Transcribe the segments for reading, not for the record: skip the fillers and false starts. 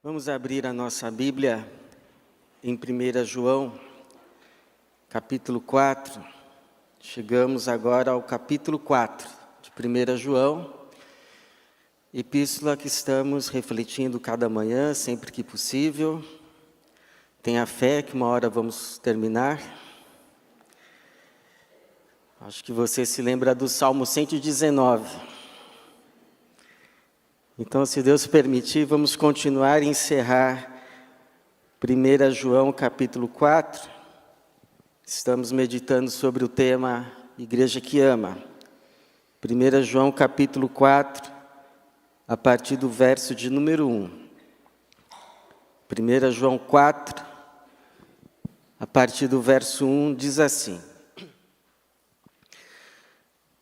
Vamos abrir a nossa Bíblia em 1 João, capítulo 4. Chegamos agora ao capítulo 4 de 1 João, epístola que estamos refletindo cada manhã, sempre que possível. Tenha fé que uma hora vamos terminar. Acho que você se lembra do Salmo 119. Então, se Deus permitir, vamos continuar e encerrar 1 João capítulo 4. Estamos meditando sobre o tema Igreja que Ama. 1 João capítulo 4, a partir do verso de número 1. 1 João 4, a partir do verso 1, diz assim: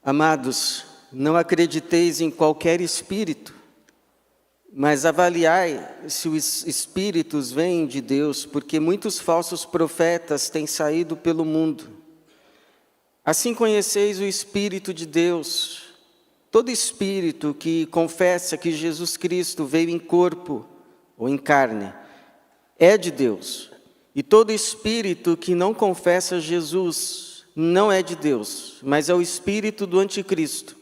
Amados, não acrediteis em qualquer espírito, mas avaliai se os espíritos vêm de Deus, porque muitos falsos profetas têm saído pelo mundo. Assim conheceis o Espírito de Deus. Todo espírito que confessa que Jesus Cristo veio em corpo ou em carne é de Deus. E todo espírito que não confessa Jesus não é de Deus, mas é o espírito do anticristo,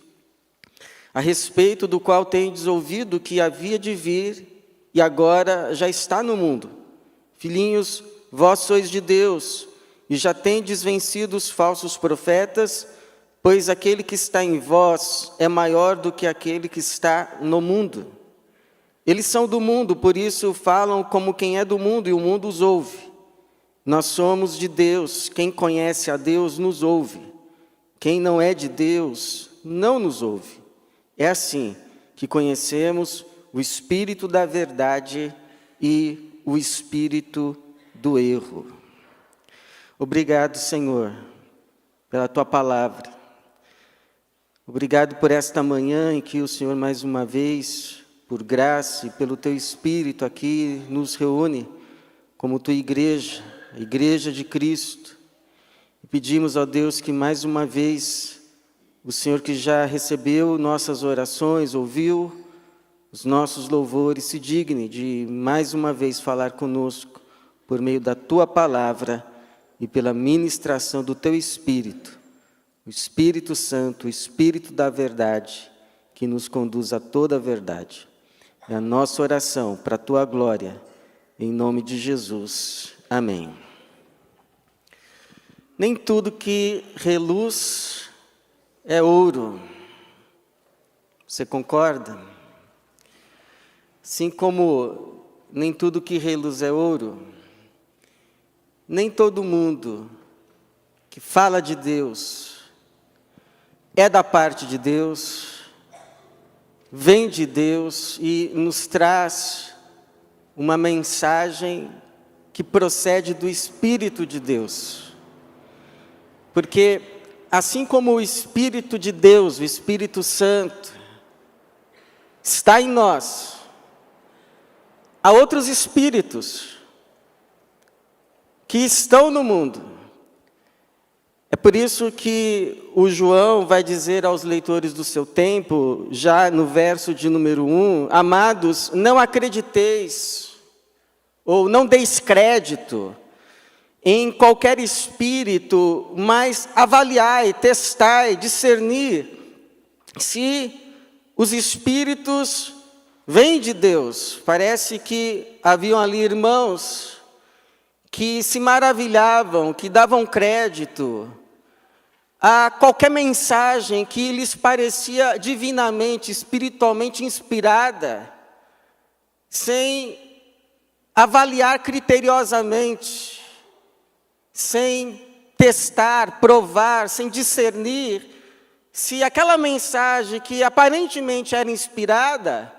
a respeito do qual tendes ouvido que havia de vir e agora já está no mundo. Filhinhos, vós sois de Deus e já tendes vencido os falsos profetas, pois aquele que está em vós é maior do que aquele que está no mundo. Eles são do mundo, por isso falam como quem é do mundo e o mundo os ouve. Nós somos de Deus, quem conhece a Deus nos ouve. Quem não é de Deus não nos ouve. É assim que conhecemos o espírito da verdade e o espírito do erro. Obrigado, Senhor, pela Tua palavra. Obrigado por esta manhã em que o Senhor, mais uma vez, por graça e pelo Teu Espírito aqui, nos reúne como Tua igreja, a igreja de Cristo. E pedimos, ó Deus, que mais uma vez o Senhor que já recebeu nossas orações, ouviu os nossos louvores, se digne de mais uma vez falar conosco por meio da Tua palavra e pela ministração do Teu Espírito, o Espírito Santo, o Espírito da verdade, que nos conduz a toda a verdade. É a nossa oração para a Tua glória, em nome de Jesus. Amém. Nem tudo que reluz é ouro. Você concorda? Assim como nem tudo que reluz é ouro, nem todo mundo que fala de Deus é da parte de Deus, vem de Deus e nos traz uma mensagem que procede do Espírito de Deus. Porque assim como o Espírito de Deus, o Espírito Santo, está em nós, há outros espíritos que estão no mundo. É por isso que o João vai dizer aos leitores do seu tempo, já no verso de número 1, Amados, não acrediteis, ou não deis crédito em qualquer espírito, mas avaliai, testai, discernir se os espíritos vêm de Deus. Parece que haviam ali irmãos que se maravilhavam, que davam crédito a qualquer mensagem que lhes parecia divinamente, espiritualmente inspirada, sem avaliar criteriosamente, sem testar, provar, sem discernir se aquela mensagem que aparentemente era inspirada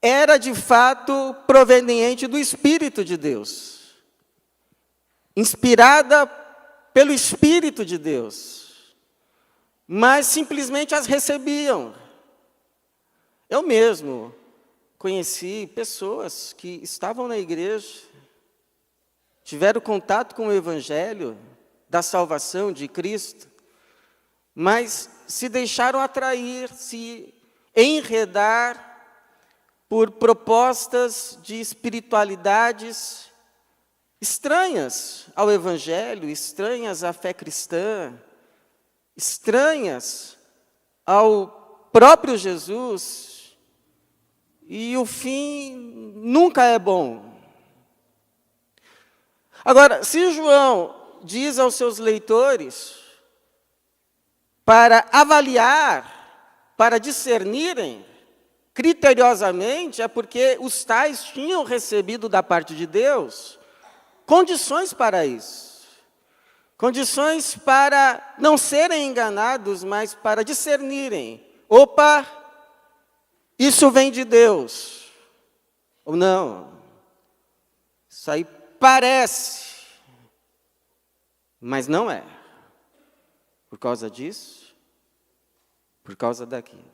era de fato proveniente do Espírito de Deus, inspirada pelo Espírito de Deus, mas simplesmente as recebiam. Eu mesmo conheci pessoas que estavam na igreja, tiveram contato com o Evangelho da salvação de Cristo, mas se deixaram atrair, se enredar por propostas de espiritualidades estranhas ao Evangelho, estranhas à fé cristã, estranhas ao próprio Jesus, e o fim nunca é bom. Agora, se João diz aos seus leitores para avaliar, para discernirem criteriosamente, é porque os tais tinham recebido da parte de Deus condições para isso. Condições para não serem enganados, mas para discernirem. Opa, isso vem de Deus. Ou não. Isso aí parece, mas não é. Por causa disso, por causa daquilo.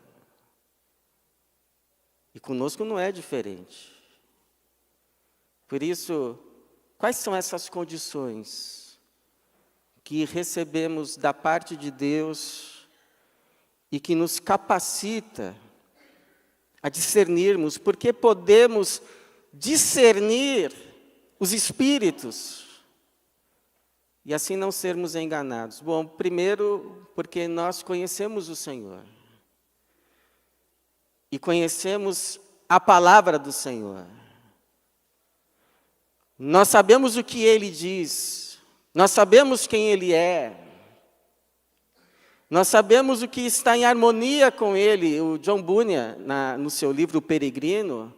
E conosco não é diferente. Por isso, quais são essas condições que recebemos da parte de Deus e que nos capacita a discernirmos? Porque podemos discernir os espíritos e assim não sermos enganados. Bom, primeiro, porque nós conhecemos o Senhor. E conhecemos a palavra do Senhor. Nós sabemos o que Ele diz. Nós sabemos quem Ele é. Nós sabemos o que está em harmonia com Ele. O John Bunyan, no seu livro O Peregrino,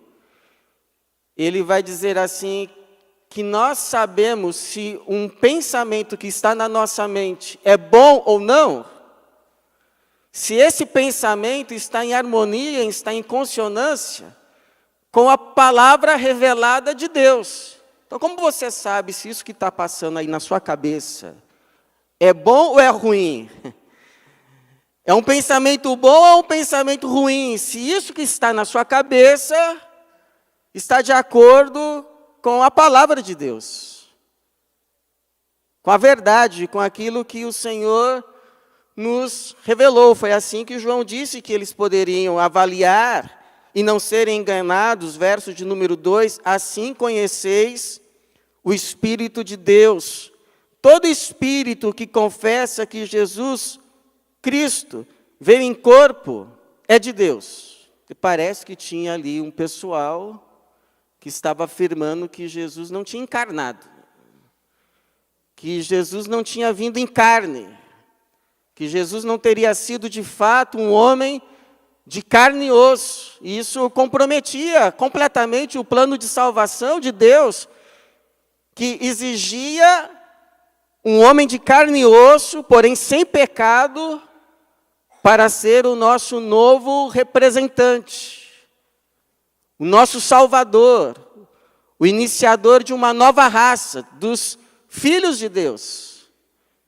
ele vai dizer assim, que nós sabemos se um pensamento que está na nossa mente é bom ou não, se esse pensamento está em harmonia, está em consonância com a palavra revelada de Deus. Então, como você sabe se isso que está passando aí na sua cabeça é bom ou é ruim? É um pensamento bom ou é um pensamento ruim? Se isso que está na sua cabeça está de acordo com a palavra de Deus, com a verdade, com aquilo que o Senhor nos revelou. Foi assim que João disse que eles poderiam avaliar e não serem enganados. Verso de número 2, assim conheceis o Espírito de Deus. Todo espírito que confessa que Jesus Cristo veio em corpo é de Deus. E parece que tinha ali um pessoal que estava afirmando que Jesus não tinha encarnado, que Jesus não tinha vindo em carne, que Jesus não teria sido de fato um homem de carne e osso. E isso comprometia completamente o plano de salvação de Deus, que exigia um homem de carne e osso, porém sem pecado, para ser o nosso novo representante, o nosso Salvador, o iniciador de uma nova raça, dos filhos de Deus.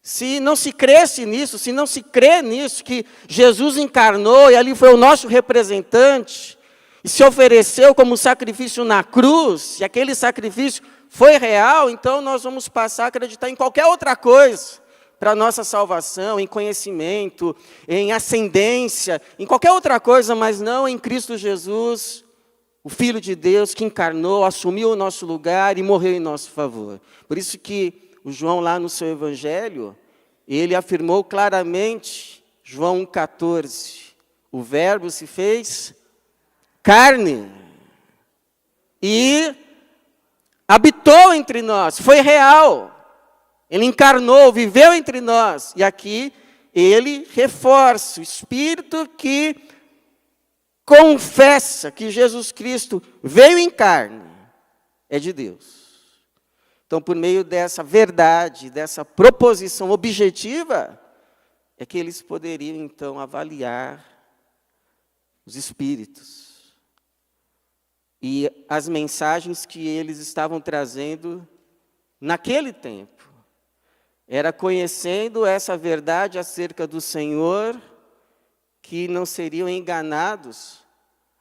Se não se cresce nisso, se não se crê nisso, que Jesus encarnou e ali foi o nosso representante, e se ofereceu como sacrifício na cruz, e aquele sacrifício foi real, então nós vamos passar a acreditar em qualquer outra coisa para a nossa salvação, em conhecimento, em ascendência, em qualquer outra coisa, mas não em Cristo Jesus, o Filho de Deus que encarnou, assumiu o nosso lugar e morreu em nosso favor. Por isso que o João, lá no seu Evangelho, ele afirmou claramente, João 1,14, o Verbo se fez carne e habitou entre nós, foi real. Ele encarnou, viveu entre nós. E aqui ele reforça o Espírito que confessa que Jesus Cristo veio em carne, é de Deus. Então, por meio dessa verdade, dessa proposição objetiva, é que eles poderiam, então, avaliar os Espíritos. E as mensagens que eles estavam trazendo naquele tempo. Era conhecendo essa verdade acerca do Senhor, que não seriam enganados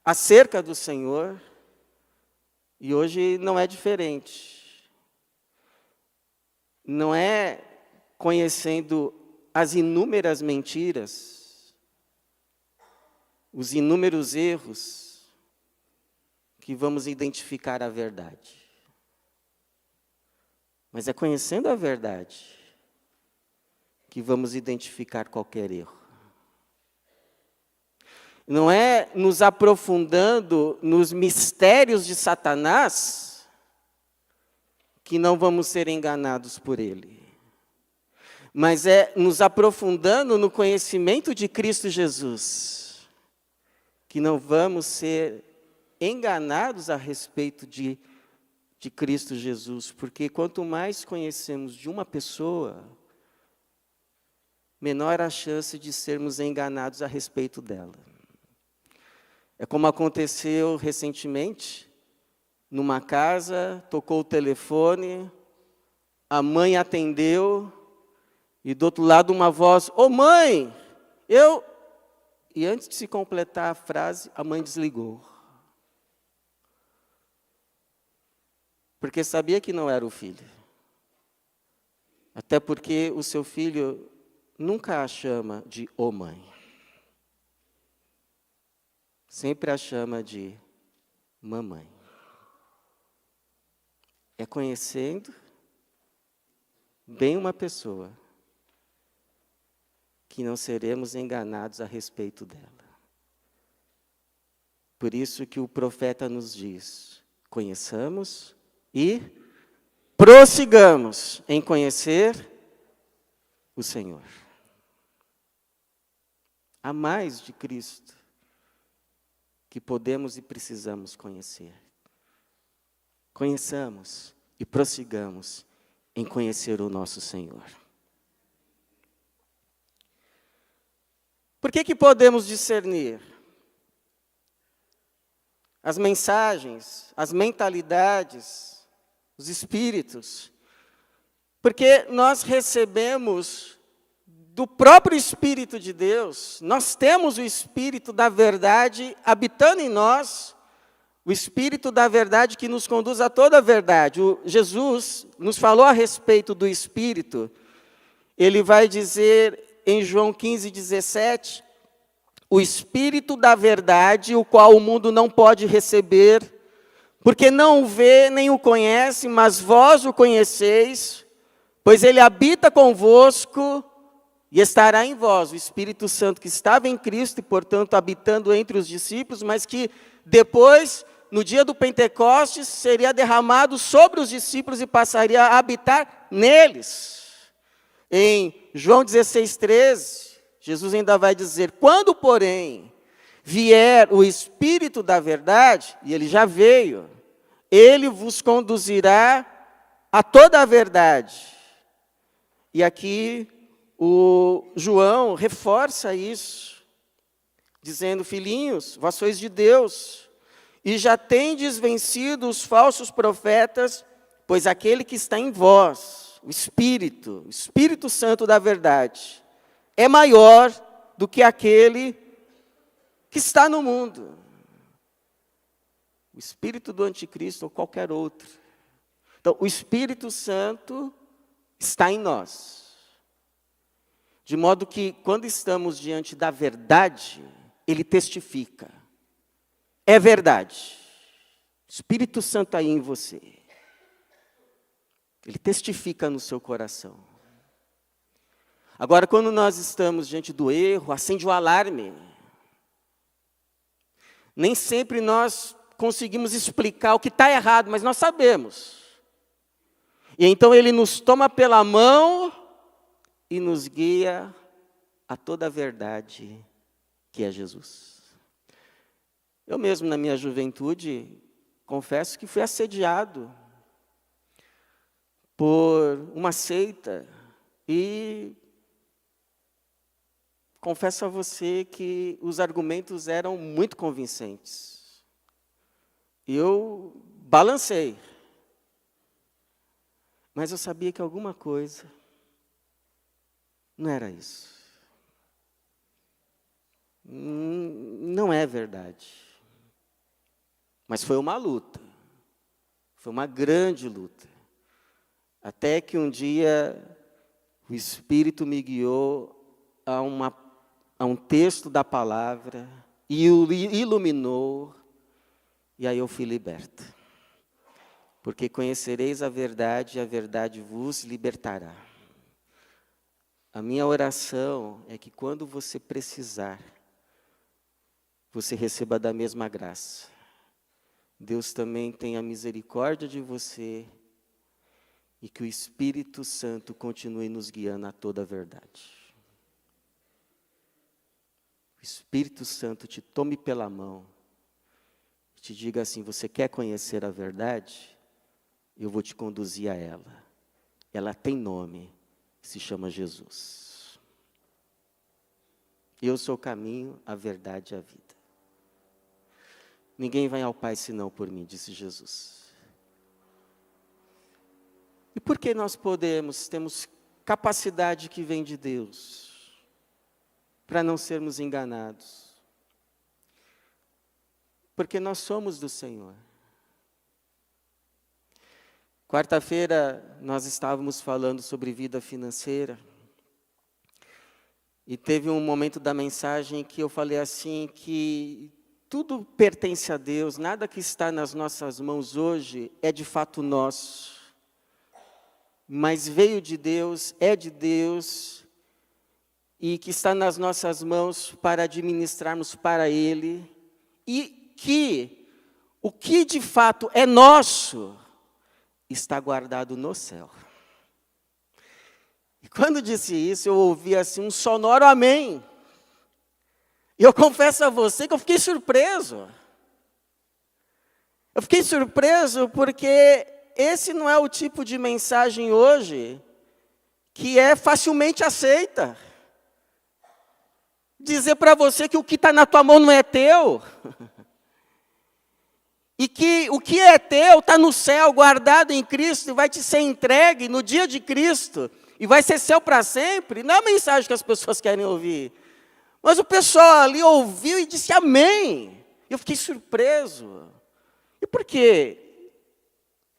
acerca do Senhor, e hoje não é diferente. Não é conhecendo as inúmeras mentiras, os inúmeros erros, que vamos identificar a verdade. Mas é conhecendo a verdade que vamos identificar qualquer erro. Não é nos aprofundando nos mistérios de Satanás que não vamos ser enganados por ele. Mas é nos aprofundando no conhecimento de Cristo Jesus que não vamos ser enganados a respeito de Cristo Jesus. Porque quanto mais conhecemos de uma pessoa, menor a chance de sermos enganados a respeito dela. É como aconteceu recentemente, numa casa, tocou o telefone, a mãe atendeu, e do outro lado uma voz, ô mãe, eu... E antes de se completar a frase, a mãe desligou. Porque sabia que não era o filho. Até porque o seu filho nunca a chama de ô mãe. Sempre a chama de mamãe. É conhecendo bem uma pessoa que não seremos enganados a respeito dela. Por isso que o profeta nos diz, conheçamos e prossigamos em conhecer o Senhor. Há mais de Cristo que podemos e precisamos conhecer. Conheçamos e prossigamos em conhecer o nosso Senhor. Por que podemos discernir as mensagens, as mentalidades, os espíritos? Porque nós recebemos do próprio Espírito de Deus, nós temos o Espírito da verdade habitando em nós, o Espírito da verdade que nos conduz a toda a verdade. Jesus nos falou a respeito do Espírito, ele vai dizer em João 15:17, o Espírito da verdade, o qual o mundo não pode receber, porque não o vê nem o conhece, mas vós o conheceis, pois ele habita convosco e estará em vós, o Espírito Santo que estava em Cristo e, portanto, habitando entre os discípulos, mas que depois, no dia do Pentecostes, seria derramado sobre os discípulos e passaria a habitar neles. Em João 16:13, Jesus ainda vai dizer, quando, porém, vier o Espírito da verdade, e ele já veio, ele vos conduzirá a toda a verdade. E aqui o João reforça isso, dizendo, filhinhos, vós sois de Deus, e já tendes vencido os falsos profetas, pois aquele que está em vós, o Espírito Santo da verdade, é maior do que aquele que está no mundo. O espírito do anticristo ou qualquer outro. Então, o Espírito Santo está em nós. De modo que, quando estamos diante da verdade, ele testifica. É verdade. O Espírito Santo aí em você. Ele testifica no seu coração. Agora, quando nós estamos diante do erro, acende o alarme. Nem sempre nós conseguimos explicar o que está errado, mas nós sabemos. E então ele nos toma pela mão e nos guia a toda a verdade que é Jesus. Eu mesmo, na minha juventude, confesso que fui assediado por uma seita e confesso a você que os argumentos eram muito convincentes. Eu balancei. Mas eu sabia que alguma coisa não era isso. Não é verdade. Mas foi uma luta. Foi uma grande luta. Até que um dia o Espírito me guiou a um texto da palavra e o iluminou. E aí eu fui liberta. Porque conhecereis a verdade e a verdade vos libertará. A minha oração é que quando você precisar, você receba da mesma graça. Deus também tenha misericórdia de você e que o Espírito Santo continue nos guiando a toda a verdade. O Espírito Santo te tome pela mão e te diga assim: você quer conhecer a verdade? Eu vou te conduzir a ela. Ela tem nome, se chama Jesus. Eu sou o caminho, a verdade e a vida. Ninguém vai ao Pai senão por mim, disse Jesus. E por que nós temos capacidade que vem de Deus, para não sermos enganados? Porque nós somos do Senhor. Quarta-feira nós estávamos falando sobre vida financeira. E teve um momento da mensagem que eu falei assim, que tudo pertence a Deus, nada que está nas nossas mãos hoje é de fato nosso. Mas veio de Deus, é de Deus, e que está nas nossas mãos para administrarmos para Ele. E que o que de fato é nosso está guardado no céu. E quando disse isso, eu ouvi assim um sonoro amém. E eu confesso a você que eu fiquei surpreso. Eu fiquei surpreso porque esse não é o tipo de mensagem hoje que é facilmente aceita. Dizer para você que o que está na tua mão não é teu. E que o que é teu está no céu, guardado em Cristo, e vai te ser entregue no dia de Cristo, e vai ser seu para sempre. Não é a mensagem que as pessoas querem ouvir. Mas o pessoal ali ouviu e disse amém. Eu fiquei surpreso. E por quê?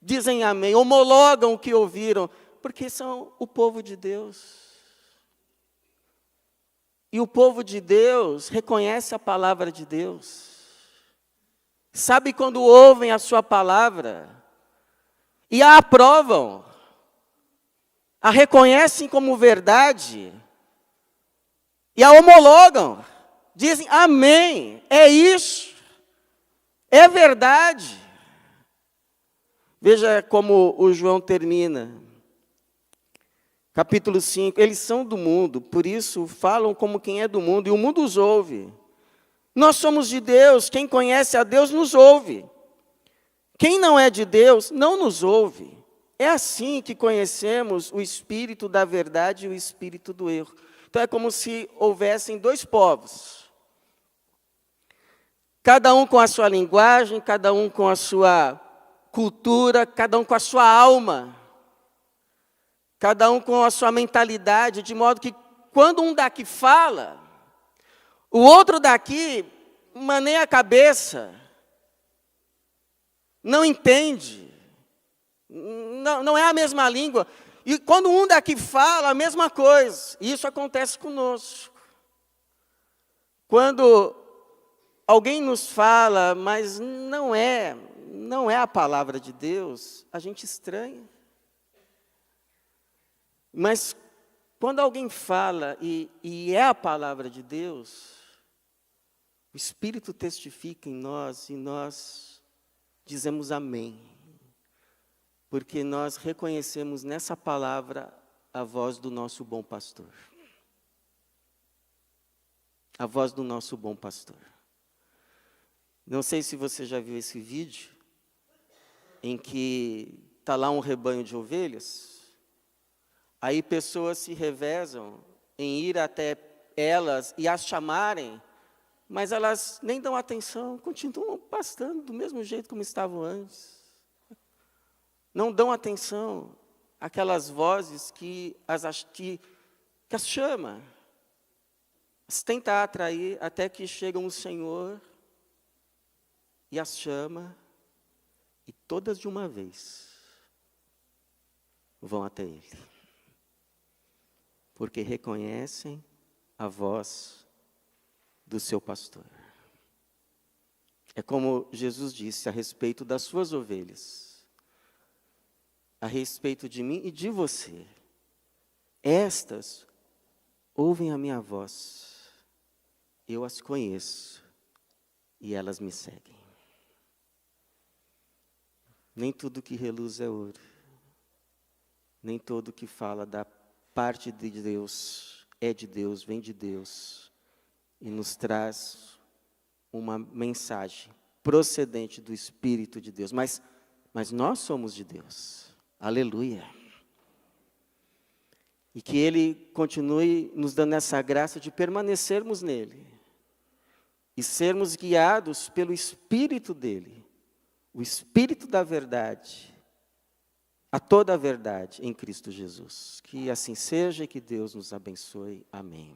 Dizem amém, homologam o que ouviram, porque são o povo de Deus. E o povo de Deus reconhece a palavra de Deus. Sabe quando ouvem a sua palavra e a aprovam, a reconhecem como verdade e a homologam, dizem amém, é isso, é verdade. Veja como o João termina, capítulo 5, eles são do mundo, por isso falam como quem é do mundo, e o mundo os ouve. Nós somos de Deus, quem conhece a Deus nos ouve. Quem não é de Deus não nos ouve. É assim que conhecemos o espírito da verdade e o espírito do erro. Então é como se houvessem dois povos. Cada um com a sua linguagem, cada um com a sua cultura, cada um com a sua alma. Cada um com a sua mentalidade, de modo que quando um daqui fala, o outro daqui maneia a cabeça, não entende, não é a mesma língua. E quando um daqui fala, a mesma coisa. Isso acontece conosco. Quando alguém nos fala, mas não é a palavra de Deus, a gente estranha. Mas quando alguém fala e é a palavra de Deus, o Espírito testifica em nós e nós dizemos amém. Porque nós reconhecemos nessa palavra a voz do nosso bom pastor. A voz do nosso bom pastor. Não sei se você já viu esse vídeo, em que está lá um rebanho de ovelhas, aí pessoas se revezam em ir até elas e as chamarem, mas elas nem dão atenção, continuam pastando do mesmo jeito como estavam antes. Não dão atenção àquelas vozes que as chama, as tenta atrair até que chega um Senhor e as chama, e todas de uma vez vão até Ele. Porque reconhecem a voz do seu pastor. É como Jesus disse a respeito das suas ovelhas, a respeito de mim e de você. Estas ouvem a minha voz, eu as conheço e elas me seguem. Nem tudo que reluz é ouro, nem todo que fala da parte de Deus é de Deus, vem de Deus e nos traz uma mensagem procedente do Espírito de Deus. Mas nós somos de Deus. Aleluia. E que Ele continue nos dando essa graça de permanecermos nele e sermos guiados pelo Espírito dele, o Espírito da verdade, a toda a verdade em Cristo Jesus. Que assim seja e que Deus nos abençoe. Amém.